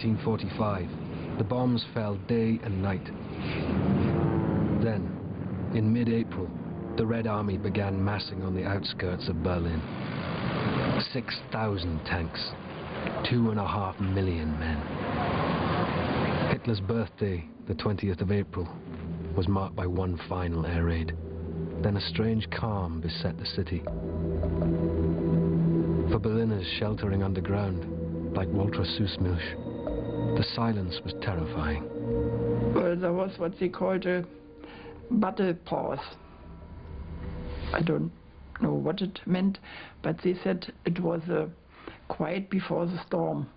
1945, the bombs fell day and night. Then, in mid-April, the Red Army began massing on the outskirts of Berlin. 6,000 tanks, 2.5 million men. Hitler's birthday, the 20th of April, was marked by one final air raid. Then a strange calm beset the city. For Berliners sheltering underground, like Walter Süssmilch, the silence was terrifying. Well, there was what they called a battle pause. I don't know what it meant, but they said it was a quiet before the storm,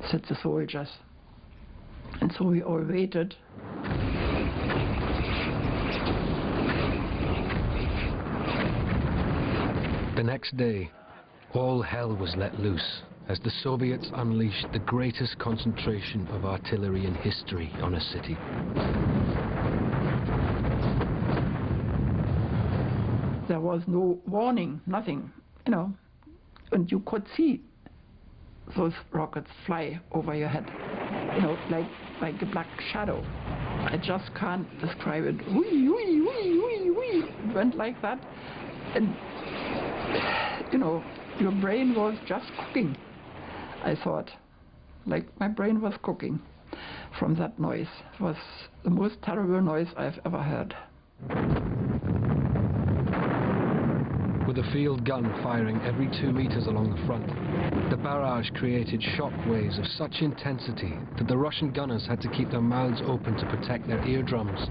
said the soldiers. And so we all waited. The next day, all hell was let loose as the Soviets unleashed the greatest concentration of artillery in history on a city. There was no warning, nothing, you know, and you could see those rockets fly over your head, you know, like a black shadow. I just can't describe it. Wee, wee, wee, wee, wee. It went like that, and you know, your brain was just cooking. I thought, like my brain was cooking from that noise. It was the most terrible noise I've ever heard. With a field gun firing every 2 meters along the front, the barrage created shock waves of such intensity that the Russian gunners had to keep their mouths open to protect their eardrums.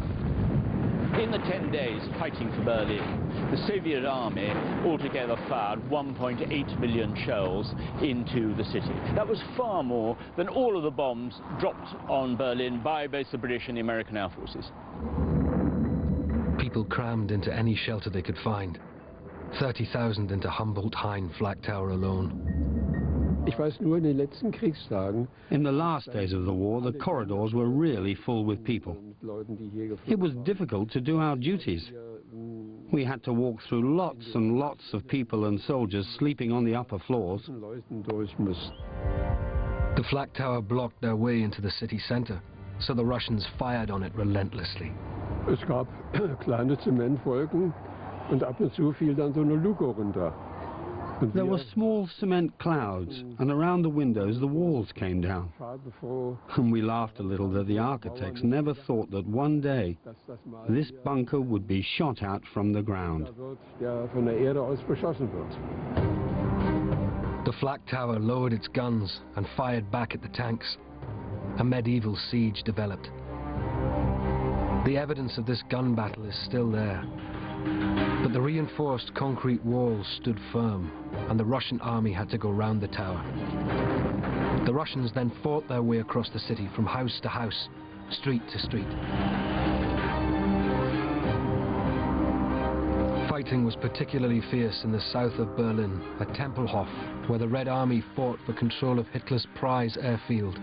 In the 10 days fighting for Berlin, the Soviet army altogether fired 1.8 million shells into the city. That was far more than all of the bombs dropped on Berlin by both the British and the American Air Forces. People crammed into any shelter they could find. 30,000 into Humboldt-Hain flak tower alone. In the last days of the war, the corridors were really full with people. It was difficult to do our duties. We had to walk through lots and lots of people and soldiers sleeping on the upper floors. The flak tower blocked their way into the city center, so the Russians fired on it relentlessly. Es gab kleine Zementwolken und ab und zu fiel dann so eine Luke runter. There were small cement clouds, and around the windows the walls came down. And we laughed a little that the architects never thought that one day this bunker would be shot at from the ground. The flak tower lowered its guns and fired back at the tanks. A medieval siege developed. The evidence of this gun battle is still there. But the reinforced concrete walls stood firm, and the Russian army had to go round the tower. The Russians then fought their way across the city from house to house, street to street. Fighting was particularly fierce in the south of Berlin, at Tempelhof, where the Red Army fought for control of Hitler's prize airfield.